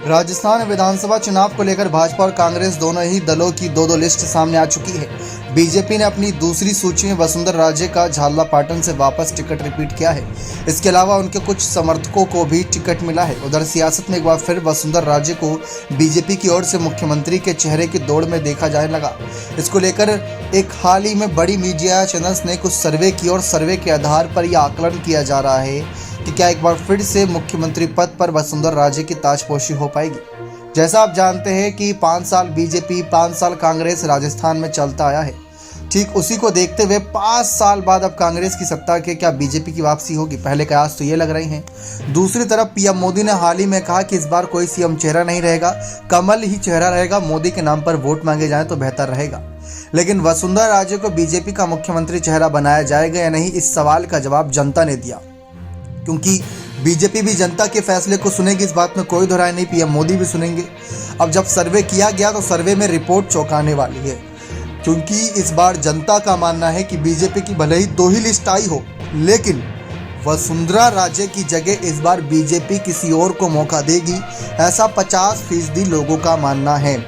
राजस्थान विधानसभा चुनाव को लेकर भाजपा और कांग्रेस दोनों ही दलों की दो लिस्ट सामने आ चुकी है। बीजेपी ने अपनी दूसरी सूची में वसुंधरा राजे का झालरापाटन से वापस टिकट रिपीट किया है। इसके अलावा उनके कुछ समर्थकों को भी टिकट मिला है। उधर सियासत में एक बार फिर वसुंधरा राजे को बीजेपी की ओर से मुख्यमंत्री के चेहरे की दौड़ में देखा जाने लगा। इसको लेकर एक हाल ही में बड़ी मीडिया चैनल्स ने कुछ सर्वे की और सर्वे के आधार पर यह आकलन किया जा रहा है कि क्या एक बार फिर से मुख्यमंत्री पद पर वसुंधरा राजे की ताजपोशी हो पाएगी। जैसा आप जानते हैं कि 5 साल बीजेपी 5 साल कांग्रेस राजस्थान में चलता आया है। ठीक उसी को देखते हुए 5 साल बाद अब कांग्रेस की सत्ता के क्या बीजेपी की वापसी होगी, पहले कयास तो ये लग रही हैं। दूसरी तरफ पीएम मोदी ने हाल ही में कहा कि इस बार कोई सीएम चेहरा नहीं रहेगा, कमल ही चेहरा रहेगा। मोदी के नाम पर वोट मांगे जाएं तो बेहतर रहेगा। लेकिन वसुंधरा राजे को बीजेपी का मुख्यमंत्री चेहरा बनाया जाएगा या नहीं, इस सवाल का जवाब जनता ने दिया, क्योंकि बीजेपी भी जनता के फैसले को सुनेगी। इस बात में कोई दो राय नहीं, पीएम मोदी भी सुनेंगे। अब जब सर्वे किया गया तो सर्वे में रिपोर्ट चौंकाने वाली है, क्योंकि इस बार जनता का मानना है कि बीजेपी की भले ही 2 ही लिस्ट आई हो, लेकिन वसुंधरा राजे की जगह इस बार बीजेपी किसी और को मौका देगी, ऐसा 50% लोगों का मानना है।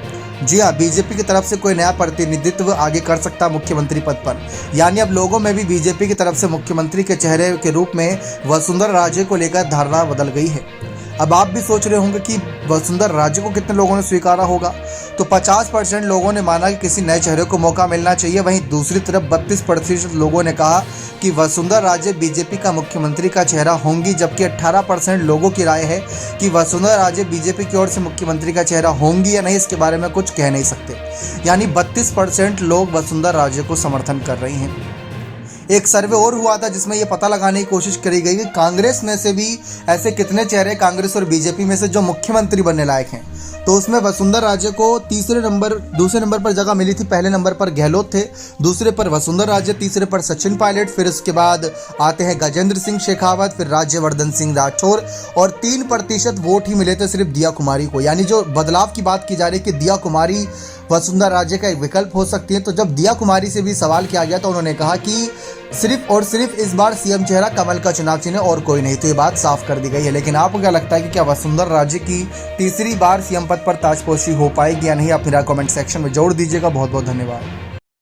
जी हाँ, बीजेपी की तरफ से कोई नया प्रतिनिधित्व आगे कर सकता मुख्यमंत्री पद पर, यानी अब लोगों में भी बीजेपी की तरफ से मुख्यमंत्री के चेहरे के रूप में वसुंधरा राजे को लेकर धारणा बदल गई है। अब आप भी सोच रहे होंगे कि वसुंधरा राजे को कितने लोगों ने स्वीकारा होगा, तो 50% लोगों ने माना कि किसी नए चेहरे को मौका मिलना चाहिए। वहीं दूसरी तरफ 32% लोगों ने कहा कि वसुंधरा राजे बीजेपी का मुख्यमंत्री का चेहरा होंगी, जबकि 18% लोगों की राय है कि वसुंधरा राजे बीजेपी की ओर से मुख्यमंत्री का चेहरा होंगी या नहीं, इसके बारे में कुछ कह नहीं सकते। यानी 32% लोग वसुंधरा राजे को समर्थन कर रही हैं। एक सर्वे और हुआ था जिसमें यह पता लगाने की कोशिश करी गई कि कांग्रेस में से भी ऐसे कितने चेहरे कांग्रेस और बीजेपी में से जो मुख्यमंत्री बनने लायक हैं, तो उसमें वसुंधरा राजे को दूसरे नंबर पर जगह मिली थी। पहले नंबर पर गहलोत थे, दूसरे पर वसुंधरा राजे, तीसरे पर सचिन पायलट, फिर उसके बाद आते हैं गजेंद्र सिंह शेखावत, फिर राज्यवर्धन सिंह राठौर, और 3% वोट ही मिले थे सिर्फ दिया कुमारी को। यानी जो बदलाव की बात की जा रही है कि दिया कुमारी वसुंधरा राजे का एक विकल्प हो सकती है, तो जब दिया कुमारी से भी सवाल किया गया तो उन्होंने कहा कि सिर्फ और सिर्फ इस बार सीएम चेहरा कमल का चुनाव चिन्ह और कोई नहीं। तो ये बात साफ कर दी गई है। लेकिन आपको क्या लगता है कि क्या वसुंधरा राजे की तीसरी बार सीएम पद पर ताजपोशी हो पाएगी या नहीं? आप मेरा कमेंट सेक्शन में जोड़ दीजिएगा। बहुत बहुत धन्यवाद।